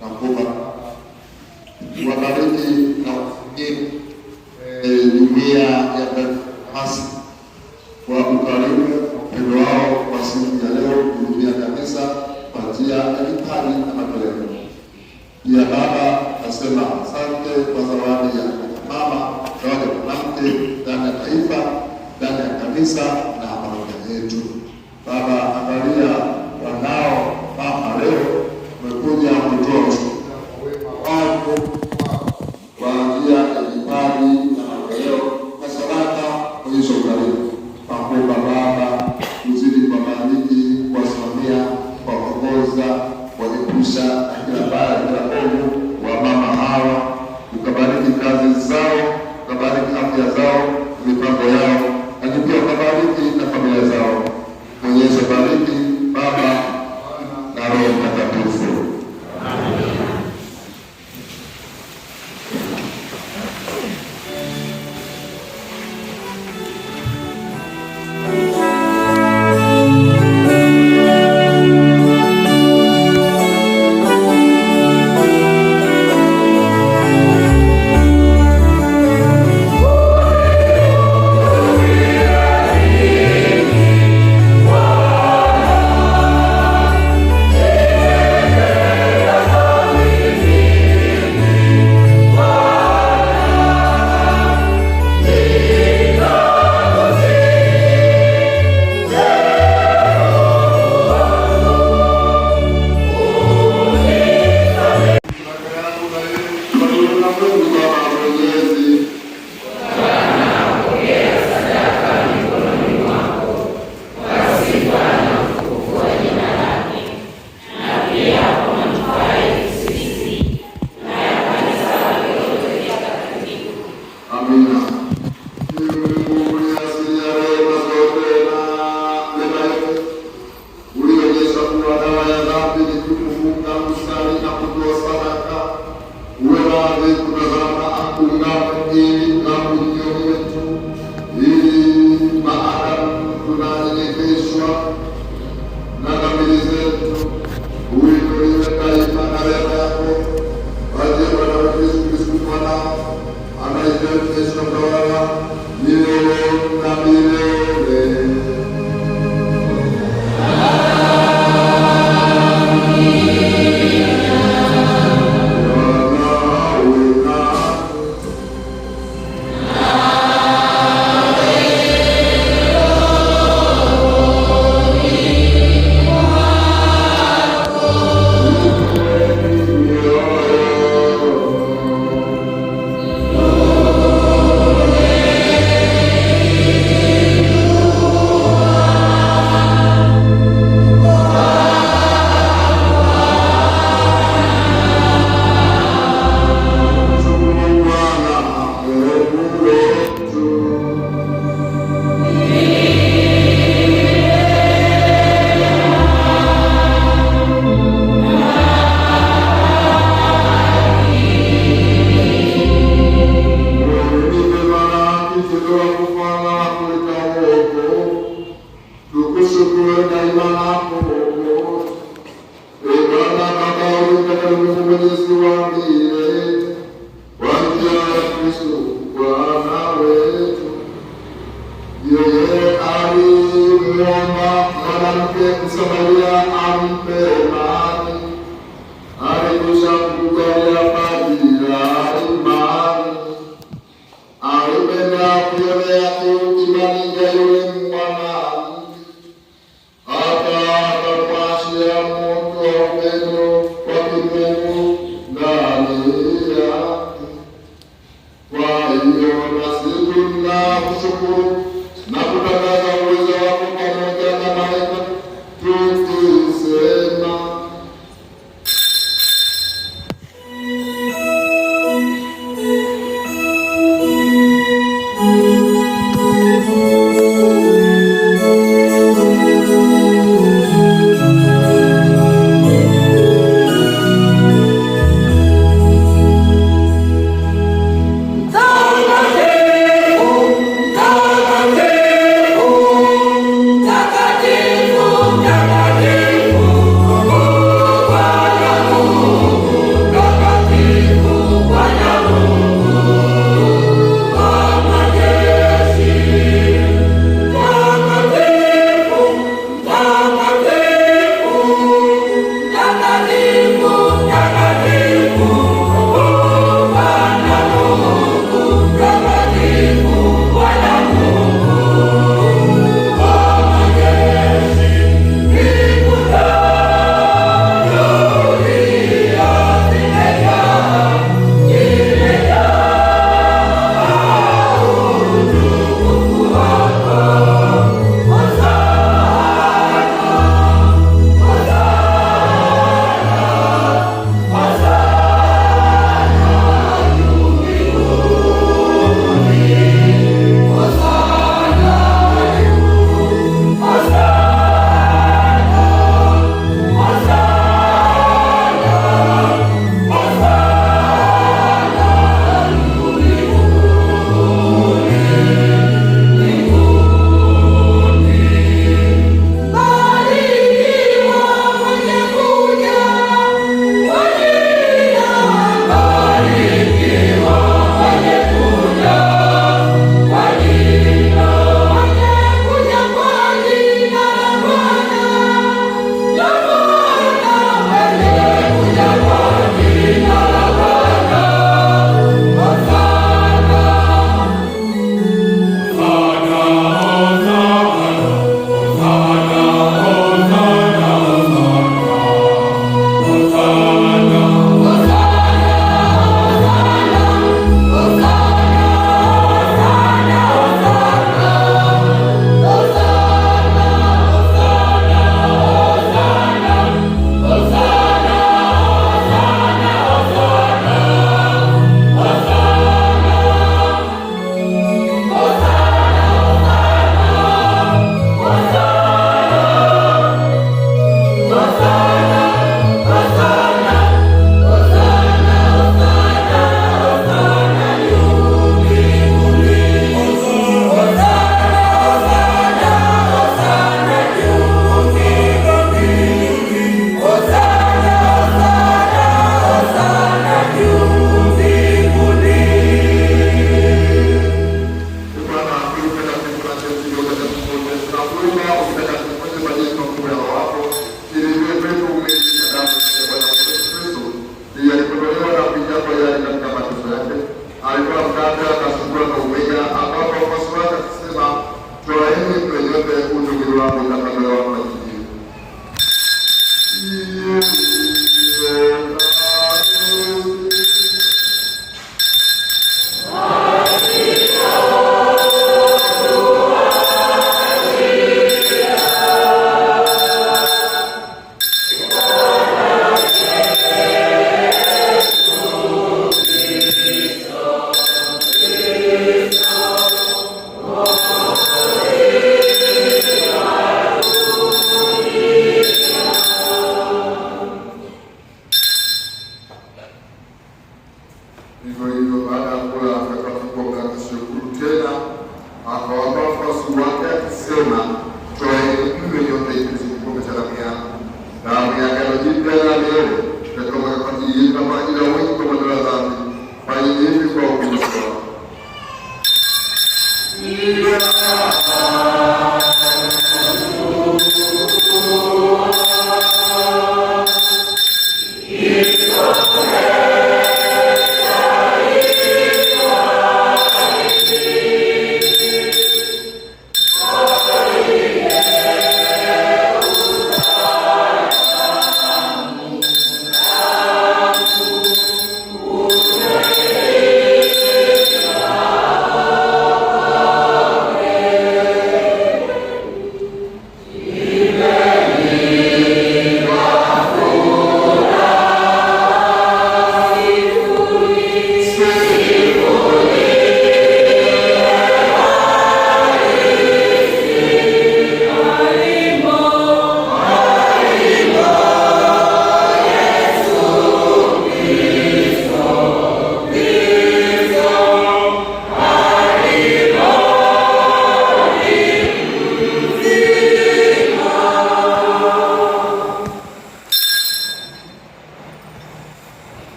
Nakuomba wabariki na wafungie jumuiya ya Hamasi kwa ukarimu upendo wao kwa siku ya leo kuhudumia kanisa kwa njia ya kipaji na matoleo. Pia Baba, nasema asante kwa zawadi ya mama, zawadi ya mwanamke ndani ya taifa, ndani ya kanisa na parokia yetu. Baba, angalia wanao mama leo umekuja kutoa wako kwa njia ya kipaji na matoleo kwa sadaka kuonyesha ukarimu. Nakuomba Baba, uzidi kuwabariki, kuwasimamia, kuwaongoza, kuwaepusha na kila baya, kila ovu wa mama hawa, ukabariki kazi zao, ukabariki afya zao, mipango yao, lakini pia ukabariki na familia zao. Mwenyezi bariki Baba na Roho Mtakatifu.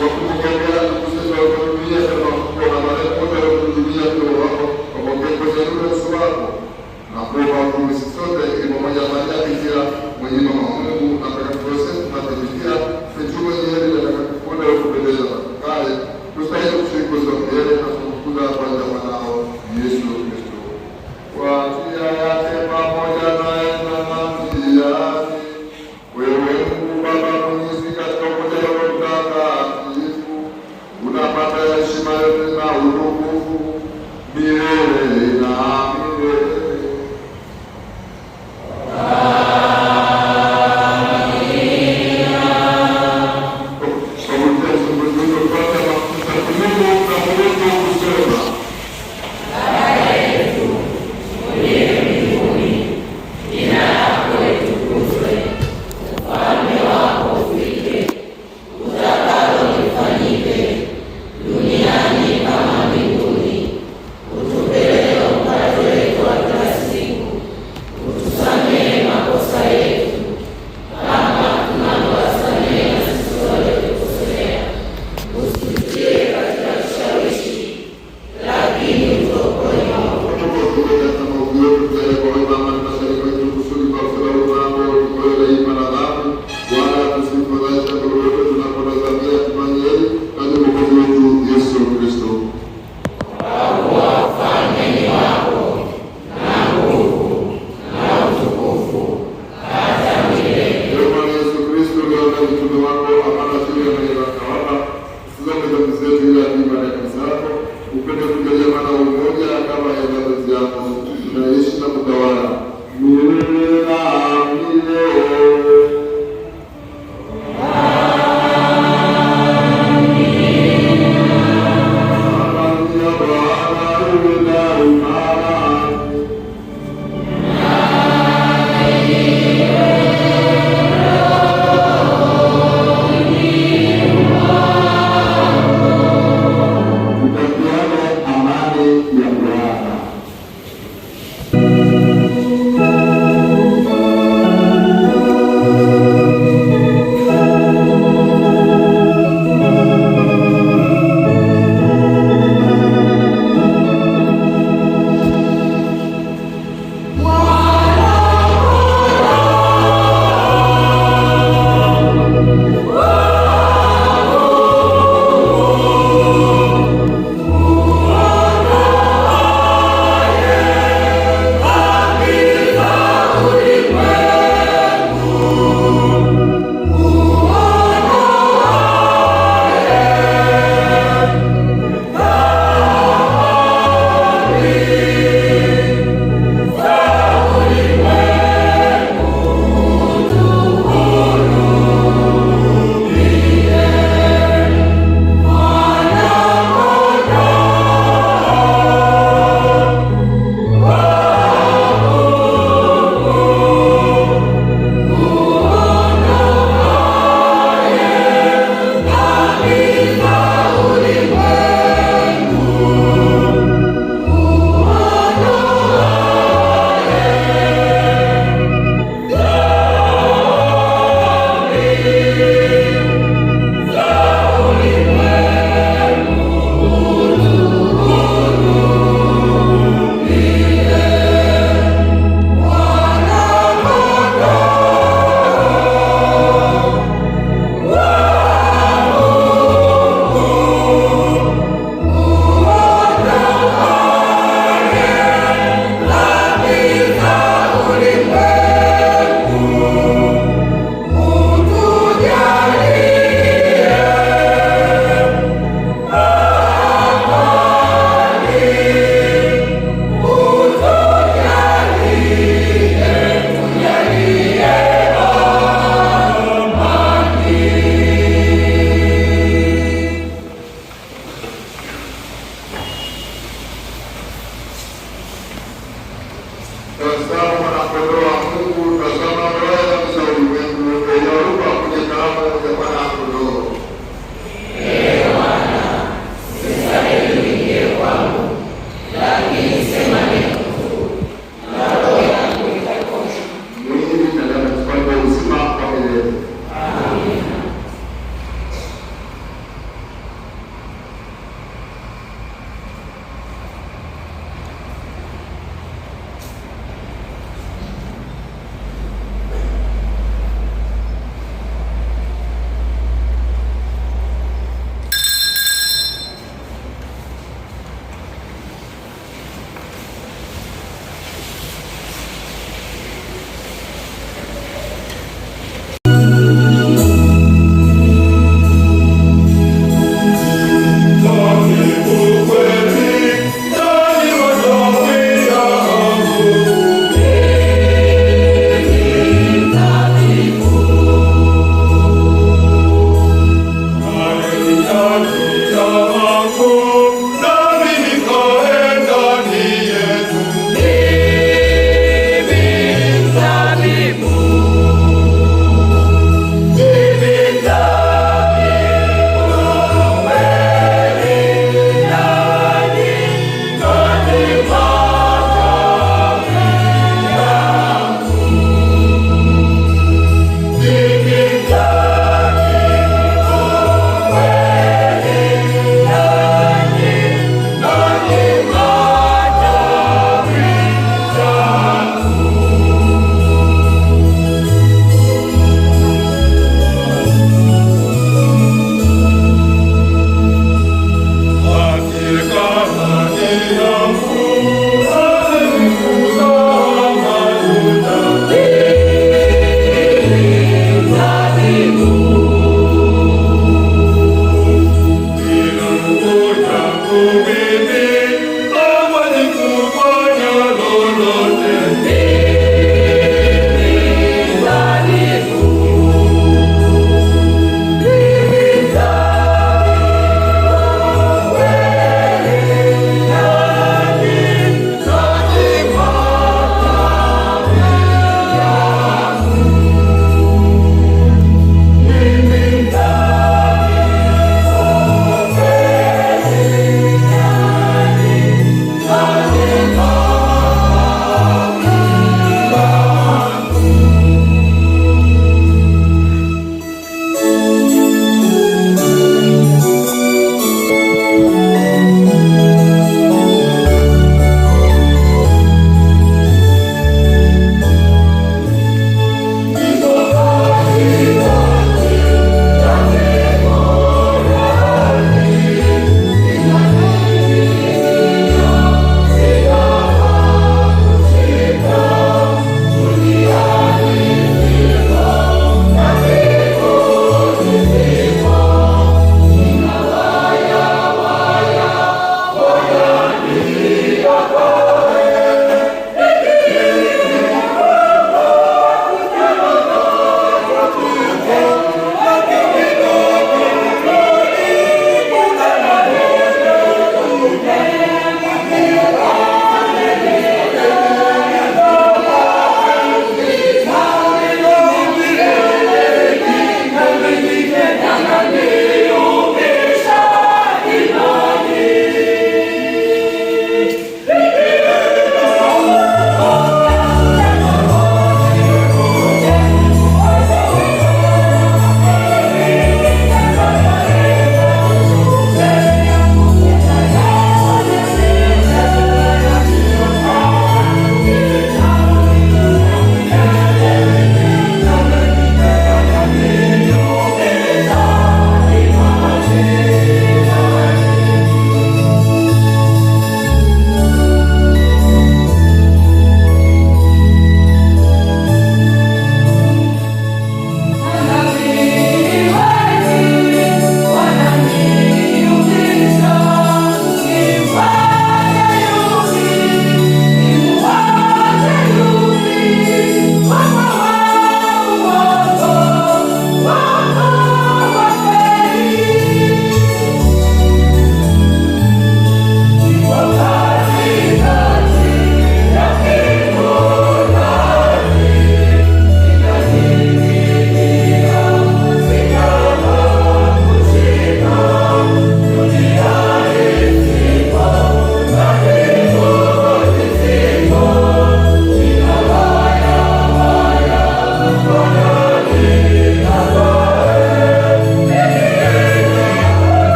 kwa kumkemea kusema kutumia kama kwa marehemu wote waliohudhuria kwa wako kwa kuongeza nuru ya uso wako na kuomba kwa sisi sote ili pamoja na Maria Bikira mwenye mama wa Mungu na Mtakatifu Yosefu na Bikira tuchukue njia ile ya kupenda kupendeza kale tustahili kushiriki kwa mbele na kukuza kwa mwanao Yesu Kristo kwa njia yake pamoja naye na nafsi yake wewe Mungu Baba Mwenyezi katika umoja wa Roho Mtakatifu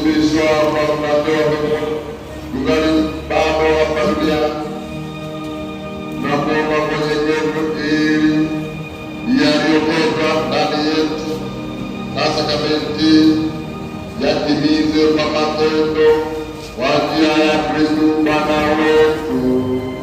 kusulubishwa kwa mlango wa mbinguni tungali bado hapa duniani, na kuomba kwa unyenyekevu ili yaliyotoka ndani yetu na sakramenti yatimize kwa matendo kwa njia ya Kristo Bwana wetu.